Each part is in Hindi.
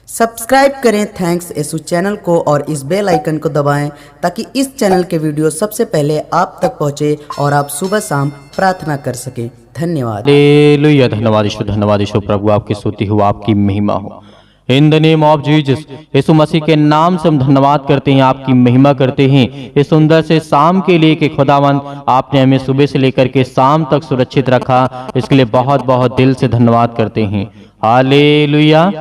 सब्सक्राइब करें थैंक्स यसु चैनल को और इस बेल आइकन को दबाएं ताकि इस चैनल के वीडियो सबसे पहले आप तक पहुंचे और आप सुबह शाम प्रार्थना कर सकें। धन्यवाद। हालेलुया। धन्यवाद यीशु प्रभु, आपकी स्तुति हो, आपकी महिमा हो। In the name of Jesus, Yeshu Masih के नाम से हम धन्यवाद करते हैं, आपकी महिमा करते हैं इस सुंदर से शाम के लिए कि खुदावन आपने हमें सुबह से लेकर के शाम तक सुरक्षित रखा। इसके लिए बहुत बहुत दिल से धन्यवाद करते हैं। Hallelujah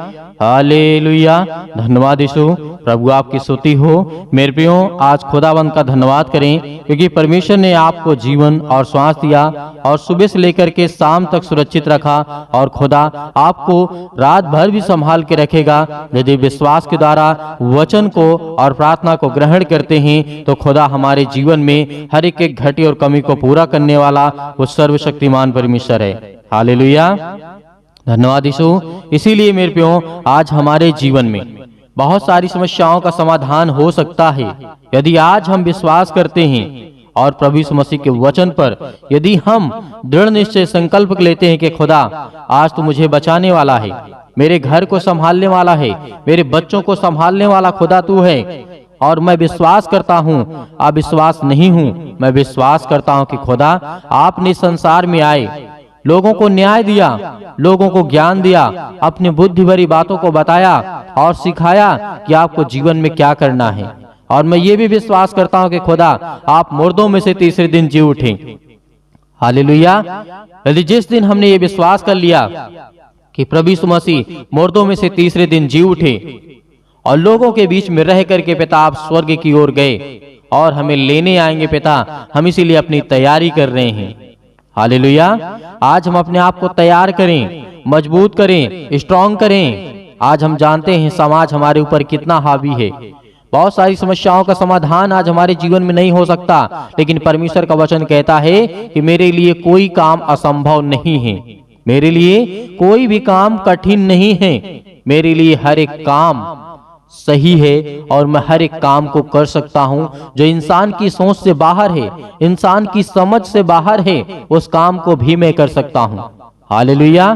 hallelujah. धन्यवाद यीशु प्रभु, आपकी स्तुति हो। मेरे प्रियो, आज खुदावन का धन्यवाद करें क्योंकि परमेश्वर ने आपको जीवन और श्वास दिया और सुबह से लेकर के शाम तक सुरक्षित रखा और खुदा आपको रात भर भी संभाल के रखेगा। यदि विश्वास के द्वारा वचन को और प्रार्थना को ग्रहण करते हैं तो खुदा हमारे जीवन में हर एक घटी और कमी को पूरा करने वाला वो सर्वशक्तिमान परमेश्वर है। हालेलुया। धन्यवाद यीशु। इसीलिए मेरे प्रियो, आज हमारे जीवन में बहुत सारी समस्याओं का समाधान हो सकता है यदि आज हम विश्वास करते हैं और प्रभु यीशु मसीह के वचन पर यदि हम दृढ़ निश्चय संकल्प लेते हैं कि खुदा आज तो मुझे बचाने वाला है, मेरे घर को संभालने वाला है, मेरे बच्चों को संभालने वाला खुदा तू है। और मैं विश्वास करता हूँ, अविश्वास नहीं हूँ, मैं विश्वास करता हूँ कि खुदा आपने संसार में आए, लोगों को न्याय दिया, लोगों को ज्ञान दिया, अपनी बुद्धि भरी बातों को बताया और सिखाया कि आपको जीवन में क्या करना है। और मैं ये भी विश्वास करता हूं कि खुदा आप मुर्दों में से तीसरे दिन जी उठे। हालेलुया। यदि जिस दिन हमने ये विश्वास कर लिया कि प्रभु यीशु मसीह मुर्दों में से तीसरे दिन जी उठे और लोगों के बीच में रह करके पिता आप स्वर्ग की ओर गए और हमें लेने आएंगे पिता, हम इसीलिए अपनी तैयारी कर रहे हैं। हालेलुया। आज हम अपने आप को तैयार करें, मजबूत करें, स्ट्रांग करें। आज हम जानते हैं समाज हमारे ऊपर कितना हावी है। बहुत सारी समस्याओं का समाधान आज हमारे जीवन में नहीं हो सकता, लेकिन परमेश्वर का वचन कहता है कि मेरे लिए कोई काम असंभव नहीं है, मेरे लिए कोई भी काम कठिन नहीं है, मेरे लिए हर एक काम सही है और मैं हर एक काम को कर सकता हूं जो इंसान की सोच से बाहर है, इंसान की समझ से बाहर है, उस काम को भी मैं कर सकता हूं। हालेलुया।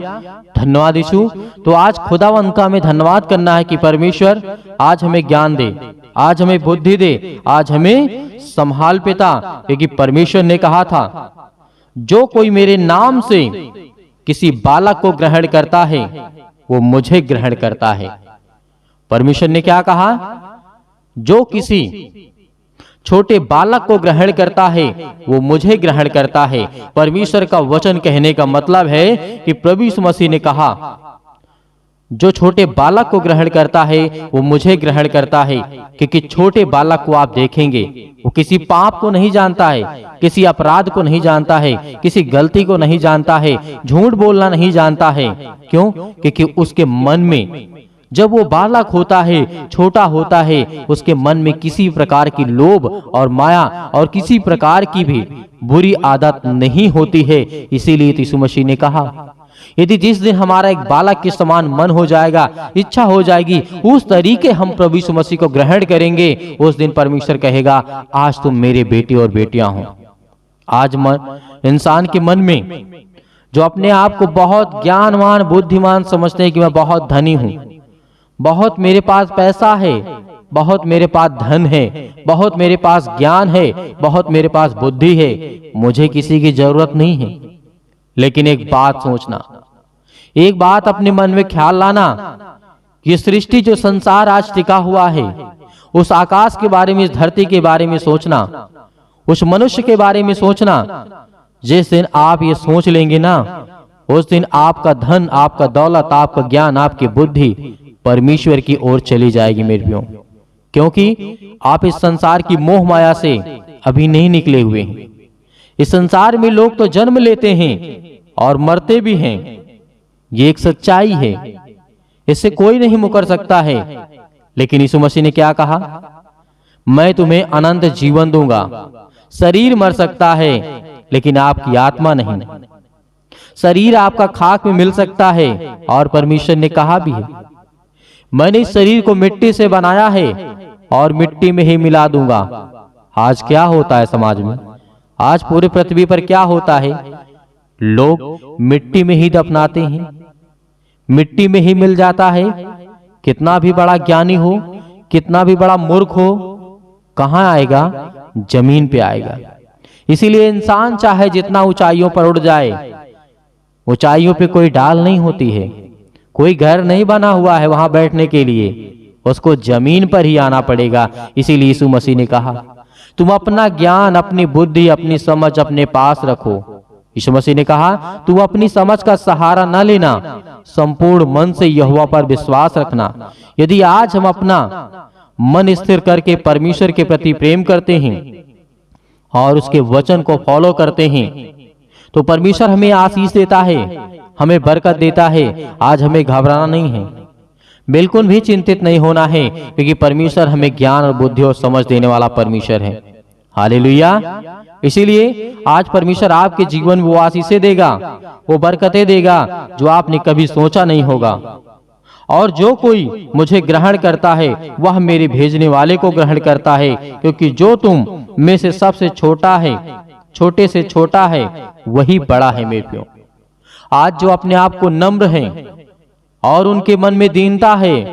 धन्यवाद यीशु। तो आज खुदावन का हमें धन्यवाद करना है कि परमेश्वर आज हमें ज्ञान दे, आज हमें बुद्धि दे, आज हमें संभाल पिता, क्योंकि परमेश्वर ने कहा था जो कोई मेरे नाम से किसी बालक को ग्रहण करता है वो मुझे ग्रहण करता है। परमेश्वर ने क्या कहा? जो किसी छोटे बालक को ग्रहण करता है वो मुझे ग्रहण करता है। परमेश्वर का वचन कहने का मतलब है कि प्रभु यीशु मसीह ने कहा जो छोटे बालक को ग्रहण करता है वो मुझे ग्रहण करता है, क्योंकि छोटे बालक को आप देखेंगे वो किसी पाप को नहीं जानता है, किसी अपराध को नहीं जानता है, किसी गलती को नहीं जानता है, झूठ बोलना नहीं जानता है। क्यों? क्योंकि उसके मन में जब वो बालक होता है, छोटा होता है, उसके मन में किसी प्रकार की लोभ और माया और किसी प्रकार की भी बुरी आदत नहीं होती है। इसीलिए यीशु मसीह ने कहा यदि जिस दिन हमारा एक बालक के समान मन हो जाएगा, इच्छा हो जाएगी, उस तरीके हम प्रभु यीशु मसीह को ग्रहण करेंगे, उस दिन परमेश्वर कहेगा आज तुम मेरे बेटे और बेटियां हो। आज इंसान के मन में जो अपने आप को बहुत ज्ञानवान बुद्धिमान समझते हैं कि मैं बहुत धनी हूं, बहुत मेरे पास पैसा है, बहुत मेरे पास धन है, बहुत मेरे पास ज्ञान है, बहुत मेरे पास बुद्धि है, मुझे किसी की जरूरत नहीं है। लेकिन एक बात सोचना, एक बात अपने मन में ख्याल लाना, ये सृष्टि जो संसार आज टिका हुआ है, उस आकाश के बारे में, इस धरती के बारे में सोचना, उस मनुष्य के बारे में सोचना। जिस दिन आप ये सोच लेंगे ना, उस दिन आपका धन, आपका दौलत, आपका ज्ञान, आपकी बुद्धि परमेश्वर की ओर चली जाएगी मेरे प्रियो, क्योंकि आप इस संसार की मोह माया से अभी नहीं निकले हुए हैं। इस संसार में लोग तो जन्म लेते हैं और मरते भी हैं, ये एक सच्चाई है, इससे कोई नहीं मुकर सकता है। लेकिन यीशु मसीह ने क्या कहा? मैं तुम्हें अनंत जीवन दूंगा। शरीर मर सकता है लेकिन आपकी आत्मा नहीं। शरीर आपका खाक में मिल सकता है और परमेश्वर ने कहा भी है मैंने इस शरीर को मिट्टी से बनाया है और मिट्टी में ही मिला दूंगा। आज क्या होता है समाज में? आज पूरे पृथ्वी पर क्या होता है? लोग मिट्टी में ही दफनाते हैं, मिट्टी में ही मिल जाता है। कितना भी बड़ा ज्ञानी हो, कितना भी बड़ा मूर्ख हो, कहाँ आएगा? जमीन पे आएगा। इसीलिए इंसान चाहे जितना ऊंचाइयों पर उड़ जाए, ऊंचाइयों पे कोई डाल नहीं होती है, कोई घर नहीं बना हुआ है वहां बैठने के लिए, उसको जमीन पर ही आना पड़ेगा। इसीलिए यीशु मसीह ने कहा तुम अपना ज्ञान, अपनी बुद्धि, अपनी समझ अपने पास रखो। यीशु मसीह ने कहा तुम अपनी समझ का सहारा न लेना, संपूर्ण मन से यहोवा पर विश्वास रखना। यदि आज हम अपना मन स्थिर करके परमेश्वर के प्रति प्रेम करते हैं और उसके वचन को फॉलो करते हैं, तो परमेश्वर हमें आशीष देता है, हमें बरकत देता है। आज हमें घबराना नहीं है, बिल्कुल भी चिंतित नहीं होना है, क्योंकि परमेश्वर हमें ज्ञान और बुद्धि और समझ देने वाला परमेश्वर है। हालेलुया। इसीलिए आज परमेश्वर आपके जीवन में वो आशीषें देगा, वो बरकतें देगा जो आपने कभी सोचा नहीं होगा। और जो कोई मुझे ग्रहण करता है वह मेरे भेजने वाले को ग्रहण करता है, क्योंकि जो तुम में से सबसे छोटा है, छोटे से छोटा है, वही बड़ा है मेरे प्रियो। आज जो अपने आप को नम्र हैं और उनके मन में दीनता है,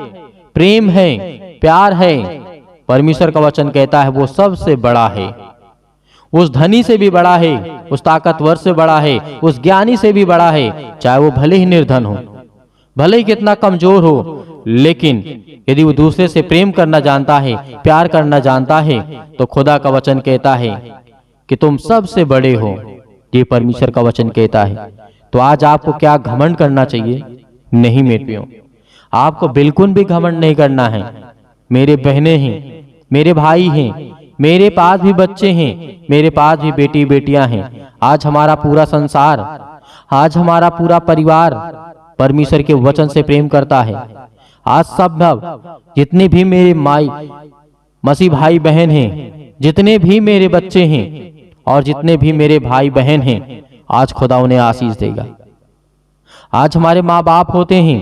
प्रेम है, प्यार है, परमेश्वर का वचन कहता है वो सबसे बड़ा है। उस धनी से भी बड़ा है, उस ताकतवर से बड़ा है, उस ज्ञानी से भी बड़ा है, चाहे वो भले ही निर्धन हो, भले ही कितना कमजोर हो, लेकिन यदि वो दूसरे से प्रेम करना जानता है, प्यार करना जानता है, तो खुदा का वचन कहता है कि तुम सबसे बड़े हो। ये परमेश्वर का वचन कहता है। तो आज आपको क्या घमंड करना चाहिए? नहीं मेरे प्रियो, आपको बिल्कुल भी घमंड नहीं करना है। मेरे बहनें हैं, मेरे भाई हैं, मेरे पास भी बच्चे हैं, मेरे पास भी बेटी बेटियां हैं। आज हमारा पूरा संसार, आज हमारा पूरा परिवार परमेश्वर के वचन से प्रेम करता है। आज सब जितने भी मेरे माई मसीह भाई बहन हैं, जितने भी मेरे बच्चे हैं और जितने भी मेरे भाई बहन हैं, आज खुदा उन्हें आशीष देगा। आज हमारे माँ बाप होते हैं,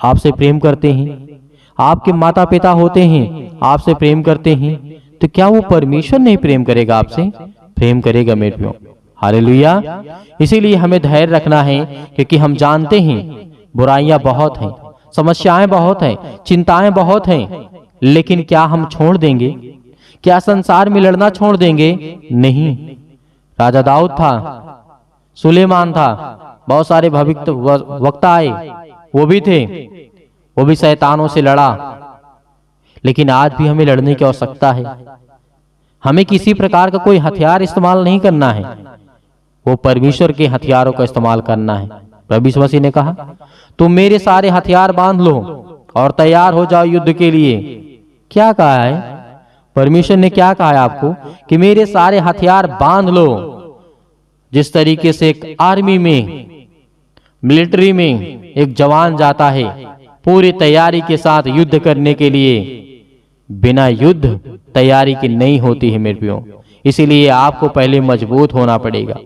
आपसे प्रेम करते हैं, आपके माता पिता होते हैं, आपसे प्रेम करते हैं, तो क्या वो परमेश्वर नहीं प्रेम करेगा? आपसे प्रेम करेगा मेरे प्रियो। हालेलुया। इसीलिए हमें धैर्य रखना है, क्योंकि हम जानते हैं बुराइयां बहुत हैं, समस्याएं बहुत हैं, चिंताएं बहुत हैं, लेकिन क्या हम छोड़ देंगे? क्या संसार में लड़ना छोड़ देंगे? नहीं। राजा दाऊद था, सुलेमान था, बहुत सारे भविष्य वक्ता आए, वो भी थे, वो भी शैतानों से लड़ा। लेकिन आज भी हमें लड़ने की आवश्यकता है। हमें किसी प्रकार का कोई हथियार इस्तेमाल नहीं करना है, वो परमेश्वर के हथियारों का इस्तेमाल करना है। प्रभु यीशु मसीह ने कहा तुम मेरे सारे हथियार बांध लो और तैयार हो जाओ युद्ध के लिए। क्या कहा है परमेश्वर ने? क्या कहा है आपको? कि मेरे सारे हथियार बांध लो। जिस तरीके से एक आर्मी में, मिलिट्री में एक जवान जाता है पूरी तैयारी के साथ युद्ध करने के लिए, बिना युद्ध तैयारी की नहीं होती है मेरे प्रियो। इसीलिए आपको पहले मजबूत होना पड़ेगा,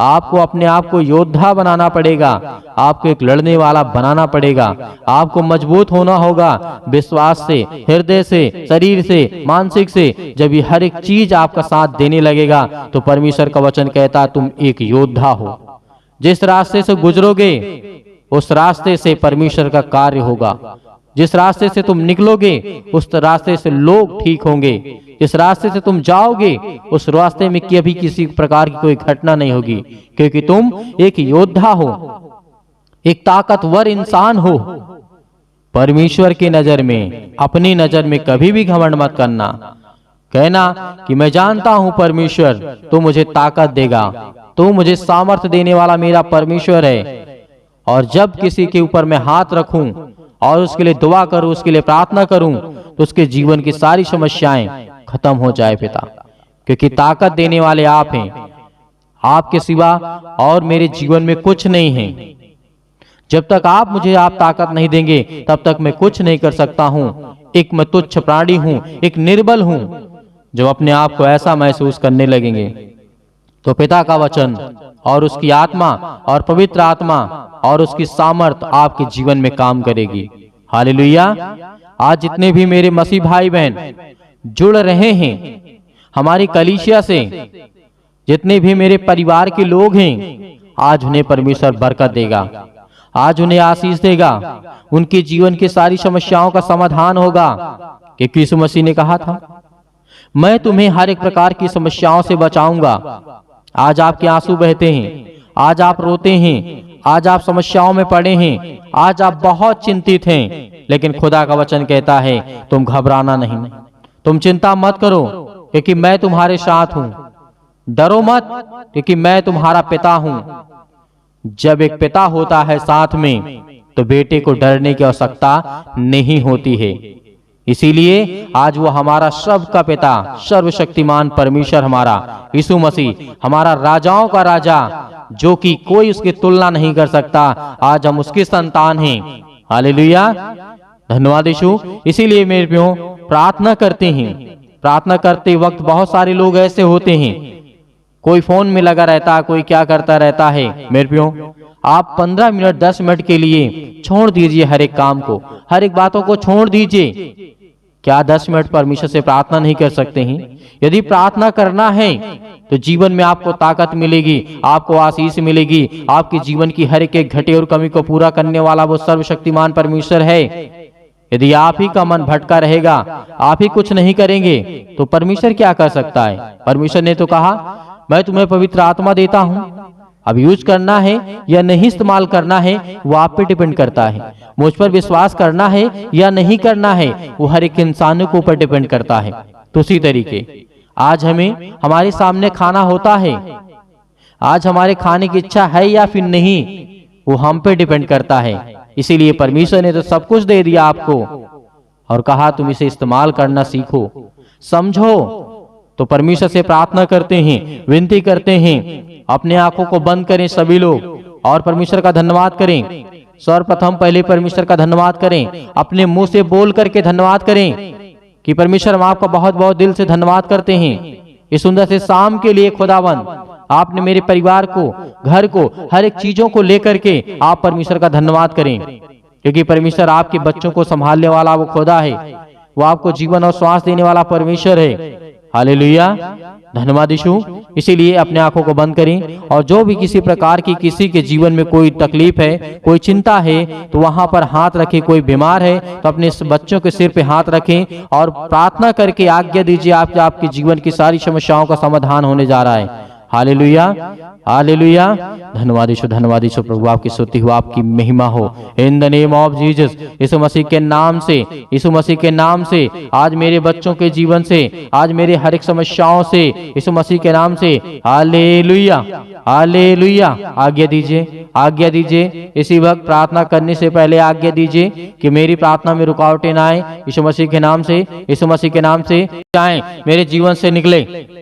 आपको अपने आप को योद्धा बनाना पड़ेगा, आपको एक लड़ने वाला बनाना पड़ेगा। आपको मजबूत होना होगा विश्वास से, हृदय से, शरीर से, मानसिक से। जब ये हर एक चीज आपका साथ देने लगेगा तो परमेश्वर का वचन कहता तुम एक योद्धा हो। जिस रास्ते से गुजरोगे उस रास्ते से परमेश्वर का कार्य होगा। जिस रास्ते से तुम निकलोगे उस रास्ते से लोग ठीक होंगे। जिस रास्ते से तुम जाओगे उस रास्ते में कभी किसी प्रकार की कोई घटना नहीं होगी, क्योंकि तुम एक योद्धा हो, एक ताकतवर इंसान हो। परमेश्वर की नजर में, अपनी नजर में कभी भी घमंड मत करना। कहना कि मैं जानता हूं परमेश्वर तो मुझे ताकत देगा, तो मुझे सामर्थ्य देने वाला मेरा परमेश्वर है। और जब किसी के ऊपर मैं हाथ रखूं और उसके लिए दुआ करूं, उसके लिए प्रार्थना करूं, तो उसके जीवन की सारी समस्याएं खत्म हो जाए पिता, क्योंकि ताकत देने वाले आप हैं। आपके सिवा और मेरे जीवन में कुछ नहीं है। जब तक आप मुझे ताकत नहीं देंगे तब तक मैं कुछ नहीं कर सकता हूं। एक मैं तुच्छ प्राणी हूं, एक निर्बल हूं। जब अपने आप को ऐसा महसूस करने लगेंगे तो पिता का वचन और उसकी आत्मा और पवित्र आत्मा और उसकी सामर्थ आपके जीवन में काम करेगी। हालेलुया। आज जितने भी मेरे मसीह भाई बहन जुड़ रहे हैं हमारी कलीसिया से, जितने भी मेरे परिवार के लोग हैं, आज उन्हें परमेश्वर बरकत देगा। आज उन्हें आशीष देगा, उनके जीवन की सारी समस्याओं का समाधान होगा। क्योंकि यीशु मसीह ने कहा था, मैं तुम्हें हर एक प्रकार की समस्याओं से बचाऊंगा। आज आपके आंसू बहते हैं, आज आप रोते हैं, आज आप समस्याओं में पड़े हैं, आज आप बहुत चिंतित हैं, लेकिन खुदा का वचन कहता है तुम घबराना नहीं, तुम चिंता मत करो, क्योंकि मैं तुम्हारे साथ हूं। डरो मत, क्योंकि मैं तुम्हारा पिता हूं। जब एक पिता होता है साथ में, तो बेटे को डरने की आवश्यकता नहीं होती है। इसीलिए आज वो हमारा सबका पिता, सर्वशक्तिमान परमेश्वर, हमारा यीशु मसीह, हमारा राजाओं का राजा, जो कि कोई उसकी तुलना नहीं कर सकता, आज हम उसकी संतान हैं। हालेलुया, धन्यवाद यीशु। इसीलिए मेरे प्रियो, प्रार्थना करते हैं। प्रार्थना करते वक्त बहुत सारे लोग ऐसे होते हैं, कोई फोन में लगा रहता है, कोई क्या करता रहता है। मेरे प्रियो, आप 15 मिनट 10 मिनट के लिए छोड़ दीजिए हर एक काम को, हर एक बातों को छोड़ दीजिए। क्या 10 मिनट परमेश्वर से प्रार्थना नहीं कर सकते हैं? यदि प्रार्थना करना है तो जीवन में आपको ताकत मिलेगी, आपको आशीष मिलेगी। आपके जीवन की हर एक घटे और कमी को पूरा करने वाला वो सर्वशक्तिमान परमेश्वर है। यदि आप ही का मन भटका रहेगा, आप ही कुछ नहीं करेंगे, तो परमेश्वर क्या कर सकता है? परमेश्वर ने तो कहा, मैं तुम्हें पवित्र आत्मा देता हूं। अब यूज करना है या नहीं इस्तेमाल करना है, वो आप पे डिपेंड करता है। मुझ पर विश्वास करना है या नहीं करना है, वो हर एक इंसान के ऊपर डिपेंड करता है। तो उसी तरीके आज हमें हमारे सामने खाना होता है, आज हमारे खाने की इच्छा है या फिर नहीं, वो हम पे डिपेंड करता है। इसीलिए परमेश्वर ने तो सब कुछ दे दिया आपको और कहा तुम इसे इस्तेमाल करना सीखो, समझो। तो परमेश्वर से प्रार्थना करते हैं, विनती करते हैं, अपने आंखों को बंद करें सभी लोग और परमेश्वर का धन्यवाद करें। सर्वप्रथम पहले परमेश्वर का धन्यवाद करें, अपने मुंह से बोल करके धन्यवाद करें कि परमेश्वर हम आपका बहुत बहुत दिल से धन्यवाद करते हैं इस सुंदर से शाम के लिए। खुदावन, आपने मेरे परिवार को, घर को, हर एक चीजों को लेकर के आप परमेश्वर का धन्यवाद करें, क्योंकि परमेश्वर आपके बच्चों को संभालने वाला वो खुदा है, वो आपको जीवन और श्वास देने वाला परमेश्वर है। हालेलुया, धन्यवाद यीशु। इसीलिए अपने आंखों को बंद करें और जो भी किसी प्रकार की किसी के जीवन में कोई तकलीफ है, कोई चिंता है, तो वहां पर हाथ रखें। कोई बीमार है तो अपने बच्चों के सिर पे हाथ रखें और प्रार्थना करके आज्ञा दीजिए आपके जीवन की सारी समस्याओं का समाधान होने जा रहा है। हालेलुया, हालेलुया, धन्यवाद यीशु, धन्यवाद यीशु। प्रभु आपकी स्तुति हो, आपकी महिमा हो। In the name of Jesus, Yeshu Masih के नाम से, यीशु मसीह के नाम से आज मेरे बच्चों के जीवन से, आज मेरे हर एक समस्याओं से, यीशु मसीह के नाम से, हालेलुया, हालेलुया। आज्ञा दीजिए, आज्ञा दीजिए। इसी वक्त प्रार्थना करने से पहले आज्ञा दीजिए कि मेरी प्रार्थना में रुकावटें ना आए। यीशु मसीह के नाम से, यीशु मसीह के नाम से जाएं, मेरे जीवन से निकले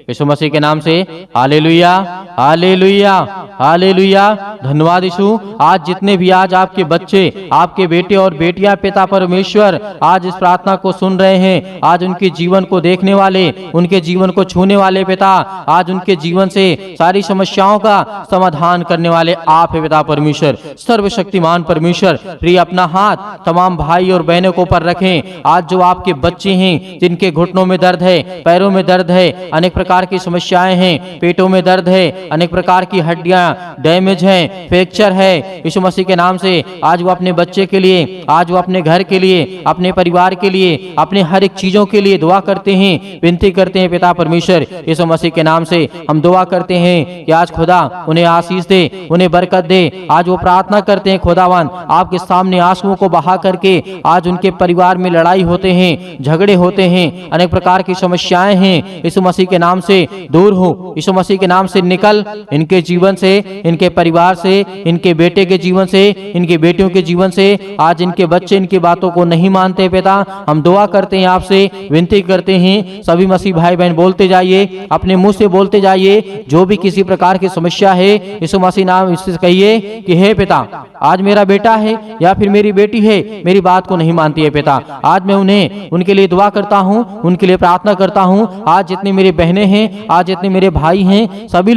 यीशु मसीह के नाम से। हालेलुया, हालेलुया, हालेलुया, धन्यवाद यीशु। आज जितने भी आज आपके बच्चे, आपके बेटे और बेटियां पिता परमेश्वर आज इस प्रार्थना को सुन रहे हैं, आज उनके जीवन को देखने वाले, उनके जीवन को छूने वाले पिता, आज उनके जीवन से सारी समस्याओं का समाधान करने वाले आप है पिता परमेश्वर, सर्वशक्तिमान परमेश्वर। प्रिय अपना हाथ तमाम भाई और बहनों को पर रखें। आज जो आपके बच्चे हैं जिनके घुटनों में दर्द है, पैरों में दर्द है, अनेक प्रकार की समस्याएं हैं, पेटों में दर्द है, अनेक प्रकार की हड्डियां डैमेज हैं, फ्रैक्चर है, यीशु मसीह के नाम से आज वो अपने बच्चे के लिए, आज वो अपने घर के लिए, अपने परिवार के लिए, अपने हर एक चीजों के लिए दुआ करते हैं, विनती करते हैं पिता परमेश्वर। यीशु मसीह के नाम से हम दुआ करते हैं कि आज खुदा उन्हें आशीष दे, उन्हें बरकत दे। आज वो प्रार्थना करते हैं खुदावन, आपके सामने आंसुओं को बहा करके आज उनके परिवार में लड़ाई होते हैं, झगड़े होते हैं, अनेक प्रकार की समस्याएं हैं, यीशु मसीह के नाम से दूर हो, यीशु मसीह के नाम से निकल इनके जीवन से, इनके परिवार से, इनके बेटे के जीवन से, इनके बेटियों के जीवन से। आज इनके बच्चे इनकी बातों को नहीं मानते पिता, हम दुआ करते हैं आपसे, विनती करते हैं। सभी मसीह भाई बहन बोलते जाइए, अपने मुंह से बोलते जाइए, जो भी किसी प्रकार की समस्या है यीशु मसीह नाम इससे कहिए कि हे पिता, आज मेरा बेटा है या फिर मेरी बेटी है, मेरी बात को नहीं मानती है पिता, आज मैं उन्हें उनके लिए दुआ करता हूँ, उनके लिए प्रार्थना करता हूँ। आज जितनी मेरी बहनें हैं, आज जितने मेरे भाई हैं, सभी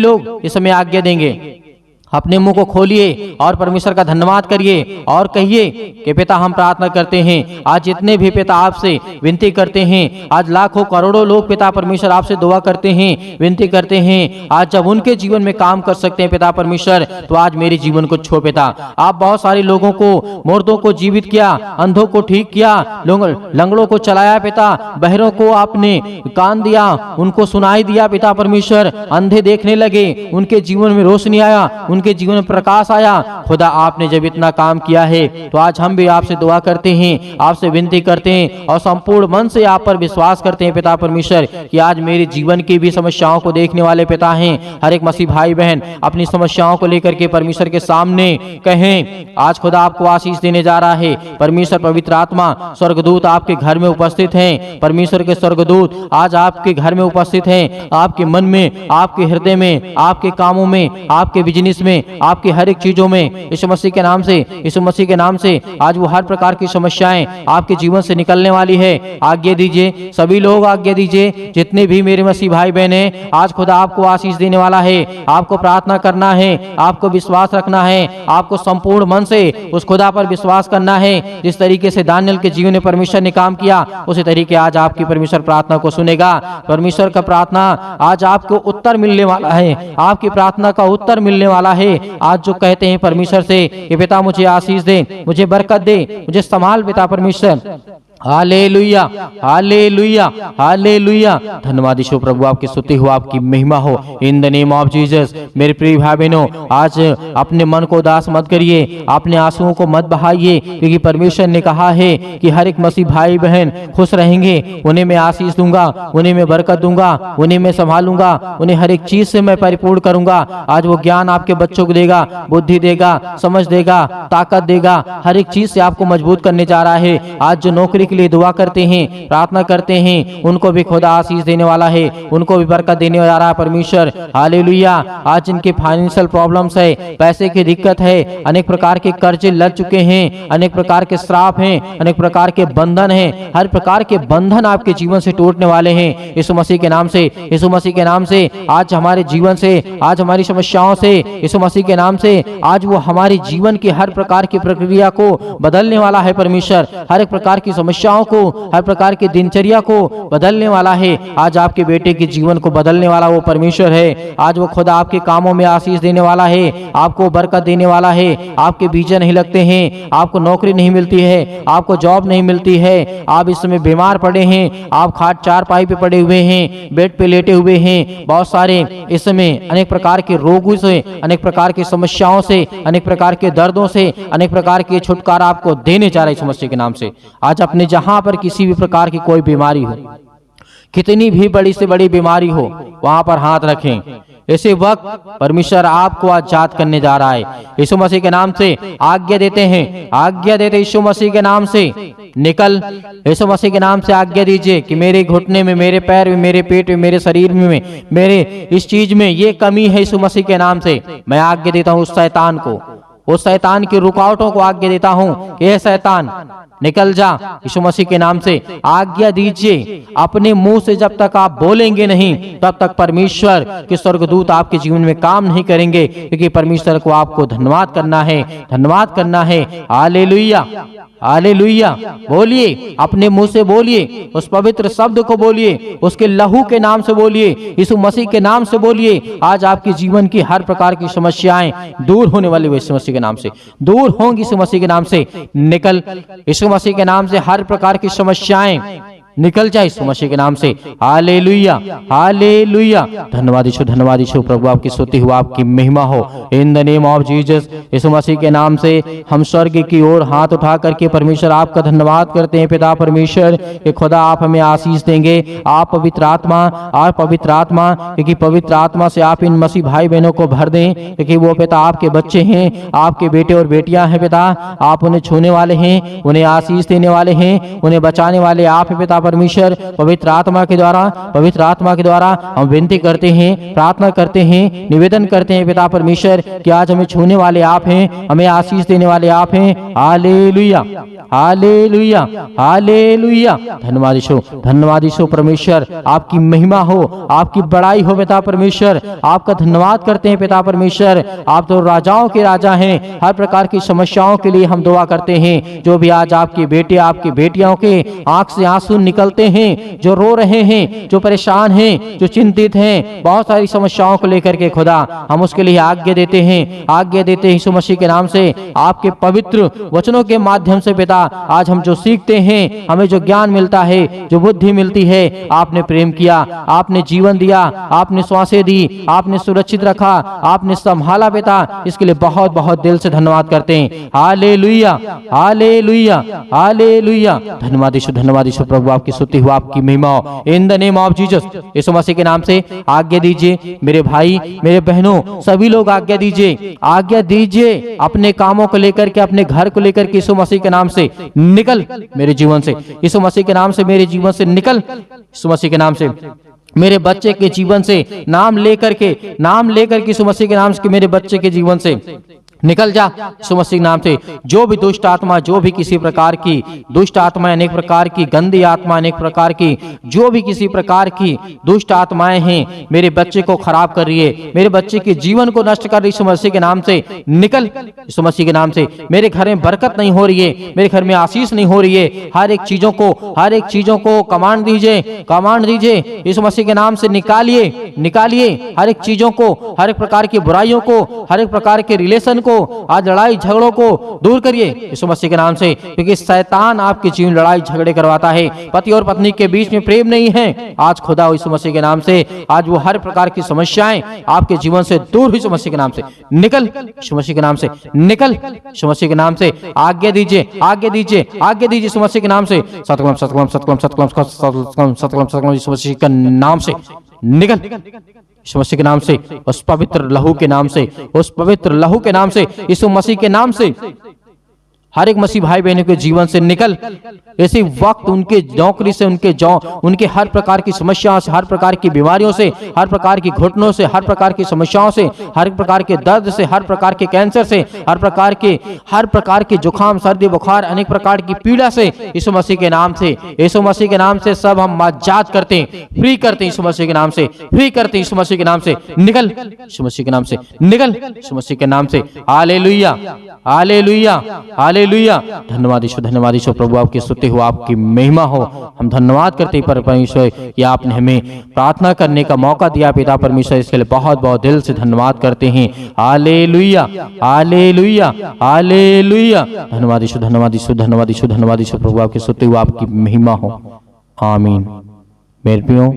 लोग इस समय आज्ञा देंगे। अपने मुंह को खोलिए और परमेश्वर का धन्यवाद करिए और कहिए कि पिता हम प्रार्थना करते हैं। आज जितने भी पिता आपसे विनती करते हैं, आज लाखों करोड़ों लोग पिता परमेश्वर आपसे दुआ करते हैं, विनती करते हैं, आज जब उनके जीवन में काम कर सकते हैं पिता परमेश्वर, तो आज मेरे जीवन को छो पिता। आप बहुत सारे लोगों को, मुर्दों को जीवित किया, अंधों को ठीक किया, लंगड़ों को चलाया पिता, बहरों को आपने कान दिया, उनको सुनाई दिया पिता परमेश्वर, अंधे देखने लगे, उनके जीवन में रोशनी आया, उनके जीवन में प्रकाश आया। खुदा आपने जब इतना काम किया है तो आज हम भी आपसे दुआ करते हैं, आपसे विनती करते हैं और संपूर्ण मन से आप पर विश्वास करते हैं पिता परमेश्वर कि आज मेरे जीवन की भी समस्याओं को देखने वाले पिता हैं। हर एक मसीह भाई बहन अपनी समस्याओं को लेकर के परमेश्वर के सामने कहें। आज खुदा आपको आशीष देने जा रहा है। परमेश्वर पवित्र आत्मा स्वर्गदूत आपके घर में उपस्थित हैं। परमेश्वर के स्वर्गदूत आज आपके घर में उपस्थित हैं, आपके मन में, आपके हृदय में, आपके कामों में, आपके बिजनेस में, आपके हर एक चीजों में यीशु मसीह के नाम से, यीशु मसीह के नाम से आज वो हर प्रकार की समस्याएं आपके जीवन से निकलने वाली है। आज्ञा दीजिए, सभी लोग आज्ञा दीजिए, जितने भी मेरे मसीह भाई बहन हैं, आज खुदा आपको आशीष देने वाला है। आपको प्रार्थना करना है, आपको विश्वास रखना है, आपको संपूर्ण मन से उस खुदा पर विश्वास करना है। जिस तरीके से दानियल के जीवन में परमेश्वर ने काम किया, उसी तरीके आज आपकी परमेश्वर प्रार्थना को सुनेगा। परमेश्वर का प्रार्थना आज आपको उत्तर मिलने वाला है, आपकी प्रार्थना का उत्तर मिलने वाला है। आज जो कहते हैं परमेश्वर से कि पिता मुझे आशीष दे, मुझे बरकत दे, मुझे संभाल पिता परमेश्वर। Hallelujah, hallelujah, hallelujah. धन्यवाद यीशु प्रभु, आपकी स्तुति हो, आपकी महिमा हो। In the name of Jesus. मेरे प्रिय भाई बहनों, आज अपने मन को उदास मत करिए, अपने आंसुओं को मत बहाइए, क्योंकि परमेश्वर ने कहा है कि हर एक मसीह भाई बहन खुश रहेंगे। उन्हें मैं आशीष दूंगा, उन्हें मैं बरकत दूंगा, उन्हें मैं संभालूंगा, उन्हें हर एक चीज से मैं परिपूर्ण करूंगा। आज वो ज्ञान आपके बच्चों को देगा, बुद्धि देगा, समझ देगा, ताकत देगा, हर एक चीज से आपको मजबूत करने जा रहा है। आज जो नौकरी के लिए दुआ करते हैं, प्रार्थना करते हैं, उनको भी खुदा आशीष देने वाला है, उनको भी बरकत देने जा रहा है परमेश्वर। हालेलुया। आज जिनके फाइनेंशियल प्रॉब्लम्स है, पैसे की दिक्कत है, अनेक प्रकार के कर्जे लग चुके हैं, अनेक प्रकार के श्राप हैं, अनेक प्रकार के बंधन हैं, हर प्रकार के बंधन आपके जीवन से टूटने वाले हैं यीशु मसीह के नाम से। यीशु मसीह के नाम से आज हमारे जीवन से, आज हमारी समस्याओं से, यीशु मसीह के नाम से आज वो हमारे जीवन की हर प्रकार की प्रक्रिया को बदलने वाला है परमेश्वर। हर एक प्रकार की समस्याओं को, हर प्रकार की दिनचर्या को बदलने वाला है। आज आपके बेटे के जीवन को बदलने वाला वो परमेश्वर है। आज वो खुदा आपके कामों में आशीष देने वाला है, आपको बरकत देने वाला है। आपके वीजा नहीं लगते हैं, आपको नौकरी नहीं मिलती है, आपको जॉब नहीं मिलती है, आप इस समय बीमार पड़े हैं, आप खाट चारपाई पे पड़े हुए हैं, बेड पे लेटे हुए हैं, बहुत सारे इस समय अनेक प्रकार के रोगों से, अनेक प्रकार की समस्याओं से, अनेक प्रकार के दर्दों से, अनेक प्रकार के छुटकारा आपको देने जा रहा है समस्या के नाम से। आज अपने जहां पर किसी भी प्रकार की कोई बीमारी हो, कितनी भी बड़ी से बड़ी बीमारी हो, वहां पर हाथ रखें। ऐसे वक्त परमेश्वर आपको आजाद करने जा रहा है। यीशु मसीह के नाम से आज्ञा देते हैं, आज्ञा देते यीशु मसीह के नाम से निकल। यीशु मसीह के नाम से आज्ञा दीजिए कि मेरे घुटने में, मेरे पैर में, मेरे पेट में, मेरे शरीर में, मेरे इस चीज में ये कमी है। यीशु मसीह के नाम से मैं आज्ञा देता हूँ उस शैतान को, उस शैतान की रुकावटों को आज्ञा देता हूं कि ये शैतान निकल जा। यीशु मसीह के नाम से आज्ञा दीजिए। अपने मुंह से जब तक आप बोलेंगे नहीं, तब तक परमेश्वर के स्वर्गदूत आपके जीवन में काम नहीं करेंगे, क्योंकि परमेश्वर को आपको धन्यवाद करना है, धन्यवाद करना है। Hallelujah, hallelujah. बोलिए, अपने मुंह से बोलिए, उस पवित्र शब्द को बोलिए, उसके लहू के नाम से बोलिए, यीशु मसीह के नाम से बोलिए। आज आपके जीवन की हर प्रकार की समस्याएं दूर होने वाली यीशु मसीह के नाम से दूर होंगी। यीशु मसीह के नाम से निकल, यीशु मसीह के नाम से हर प्रकार की समस्याएं निकल जाए यीशु मसीह के नाम से। Hallelujah, hallelujah. धन्यवाद यीशु, धन्यवाद यीशु प्रभु, आपकी स्तुति हो, आपकी महिमा हो। In the name of Jesus. Yeshu Masih के नाम से हम स्वर्ग की ओर हाथ उठा करके परमेश्वर आपका धन्यवाद करते हैं। पिता परमेश्वर कि खुदा आप हमें आशीष देंगे। आप पवित्र आत्मा, आप पवित्र आत्मा, क्योंकि पवित्र आत्मा से आप इन मसीह भाई बहनों को भर दें, क्योंकि वो पिता आपके बच्चे हैं, आपके बेटे और बेटियां हैं। पिता आप उन्हें छूने वाले हैं, उन्हें आशीष देने वाले हैं, उन्हें बचाने वाले आप हैं। पिता परमेश्वर पवित्र आत्मा के द्वारा हम विनती करते हैं, प्रार्थना करते हैं, निवेदन करते हैं पिता परमेश्वर कि आज हमें छूने वाले आप हैं, हमें आशीष देने वाले आप हैं। Hallelujah, hallelujah, hallelujah. धन्यवाद यीशु परमेश्वर, आपकी महिमा हो, आपकी बड़ाई हो पिता परमेश्वर। आपका धन्यवाद करते हैं पिता परमेश्वर। आप तो राजाओं के राजा हैं। हर प्रकार की समस्याओं के लिए हम दुआ करते हैं। जो भी आज आपके बेटे आपकी बेटियों के आंख से आंसू निकलते हैं, जो रो रहे हैं, जो परेशान हैं, जो चिंतित हैं, बहुत सारी समस्याओं को लेकर के खुदा हम उसके लिए आज्ञा देते हैं, आज्ञा देते हैं यीशु मसीह के नाम से। आपके पवित्र वचनों के माध्यम से पिता आज हम जो सीखते हैं, हमें जो ज्ञान मिलता है, जो बुद्धि मिलती है, आपने प्रेम किया, आपने जीवन दिया, आपने श्वासें दी, आपने सुरक्षित रखा, आपने संभाला पिता, इसके लिए बहुत बहुत दिल से धन्यवाद करते हैं। Hallelujah, hallelujah, hallelujah. धन्यवाद यीशु प्रभु, आपकी स्तुति हो, आपकी महिमा हो। In the name of Jesus, Yeshu Masih के नाम से आज्ञा दीजिए मेरे भाई मेरे बहनों, सभी लोग आज्ञा दीजिए, आज्ञा दीजिए अपने कामों को लेकर के, अपने घर को लेकर के। यीशु मसीह के नाम से निकल मेरे जीवन से, यीशु मसीह के नाम से मेरे जीवन से निकल, यीशु मसीह के नाम से मेरे बच्चे के जीवन से, नाम लेकर के यीशु मसीह के नाम से मेरे बच्चे के जीवन से निकल जा यीशु मसीह के नाम से। जो भी दुष्ट आत्मा, जो भी किसी प्रकार की दुष्ट आत्मा, अनेक प्रकार की गंदी आत्मा, अनेक प्रकार की जो भी किसी प्रकार की दुष्ट आत्माएं हैं, मेरे बच्चे को खराब कर रही है, मेरे बच्चे के जीवन को नष्ट कर रही है, यीशु मसीह के नाम से निकल, यीशु मसीह के नाम से। मेरे घर में बरकत नहीं हो रही है, मेरे घर में आशीष नहीं हो रही है, हर एक चीजों को कमांड दीजिए यीशु मसीह के नाम से। निकालिए हर एक चीजों को, हर एक प्रकार की बुराइयों को, हर एक प्रकार के रिलेशन को, आज लड़ाई झगड़ों को दूर करिए यीशु मसीह के नाम से, क्योंकि शैतान आपके जीवन लड़ाई झगड़े करवाता है। पति और पत्नी के बीच में प्रेम नहीं है, आज खुदा यीशु मसीह के नाम से आज वो हर प्रकार की समस्याएं आपके जीवन से दूर यीशु मसीह के नाम से निकल, यीशु मसीह के नाम से निकल, यीशु मसीह के नाम से आज्ञा दीजिए यीशु मसीह के नाम से। सतगम सतगम सतगम सतगम सतगम सतगम सतगम यीशु मसीह के नाम से निकल, यीशु मसीह के नाम से, उस पवित्र लहू के नाम से, उस पवित्र लहू के नाम से, यीशु मसीह के नाम से हर एक मसीह भाई बहनों के जीवन से निकल। इसी वक्त उनके नौकरी से, उनके हर प्रकार की समस्याओं से, हर प्रकार की बीमारियों से, हर प्रकार की घुटनों से, हर प्रकार की समस्याओं से, हर प्रकार के दर्द से, हर प्रकार के कैंसर से, हर प्रकार के जुकाम सर्दी बुखार, अनेक प्रकार की पीड़ा से यीशु मसीह के नाम से सब हम आजाद करते हैं, फ्री करते हैं यीशु मसीह के नाम से, फ्री करते हैं यीशु मसीह के नाम से। निकल यीशु मसीह के नाम से, निकल यीशु मसीह के नाम से। Hallelujah, hallelujah, hallelujah. धन्यवाद यीशु प्रभु, आपकी स्तुति हो, आपकी महिमा हो। हम धन्यवाद करते हैं परमेश्वर कि आपने हमें प्रार्थना करने का मौका दिया पिता परमेश्वर, इसके लिए बहुत बहुत दिल से धन्यवाद करते हैं। Hallelujah, hallelujah, hallelujah. धन्यवाद यीशु प्रभु, आपकी स्तुति हो, आपकी महिमा हो। आमीन। मेरे प्रियो,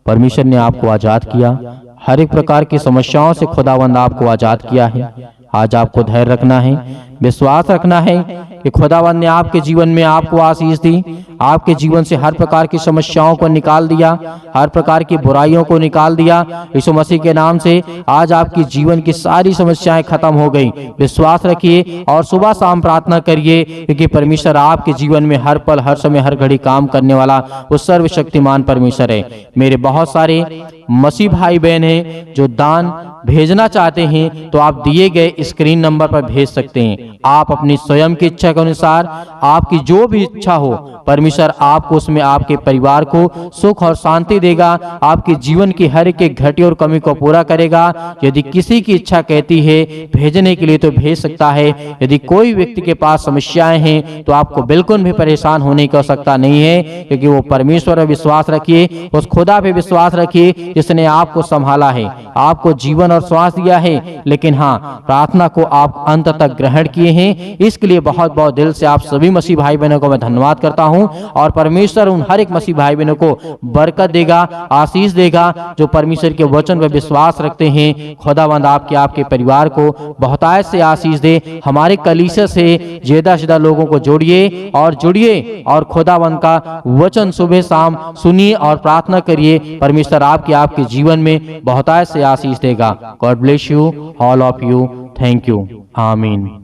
परमेश्वर ने आपको आजाद किया, हर एक प्रकार की समस्याओं से खुदावंद आपको आजाद किया है। आज आपको धैर्य रखना है, विश्वास रखना है कि खुदावंद ने आपके जीवन में आपको आशीष दी, आपके जीवन से हर प्रकार की समस्याओं को निकाल दिया, हर प्रकार की बुराइयों को निकाल दिया यीशु मसीह के नाम से। आज आपकी जीवन की सारी समस्याएं खत्म हो गई। विश्वास रखिए और सुबह शाम प्रार्थना करिए, क्योंकि परमेश्वर आपके जीवन में हर पल, हर समय, हर घड़ी काम करने वाला वो सर्वशक्तिमान परमेश्वर है। मेरे बहुत सारे मसीह भाई बहन हैं जो दान भेजना चाहते हैं, तो आप दिए गए स्क्रीन नंबर पर भेज सकते हैं। आप अपनी स्वयं की इच्छा के अनुसार, आपकी जो भी इच्छा हो, परमेश्वर आपको उसमें आपके परिवार को सुख और शांति देगा, आपके जीवन की हर एक घटी और कमी को पूरा करेगा। यदि किसी की इच्छा कहती है भेजने के लिए तो भेज सकता है। यदि कोई व्यक्ति के पास समस्याएं हैं तो आपको बिल्कुल भी परेशान होने की आवश्यकता नहीं है, क्योंकि वो परमेश्वर पर विश्वास रखिए, उस खुदा पे विश्वास रखिए जिसने आपको संभाला है, आपको जीवन और श्वास दिया है। लेकिन हाँ, प्रार्थना को आप अंत तक ग्रहण किए हैं, इसके लिए बहुत बहुत दिल से आप सभी मसीह भाई बहनों को मैं धन्यवाद करता हूं। और परमेश्वर उन हर एक मसीह भाई बहनों को बरकत देगा, आशीष देगा, जो परमेश्वर के वचन पर विश्वास रखते हैं। खुदावंद आपके परिवार को बहुतायत से आशीष दे। हमारे कलीसिया से ज्यादा से ज्यादा लोगों को जुड़िए और खुदावंद का वचन सुबह शाम सुनिए और प्रार्थना करिए। परमेश्वर आपके जीवन में बहुतायत से आशीष देगा। God bless you, all of you. Thank you. आमीन।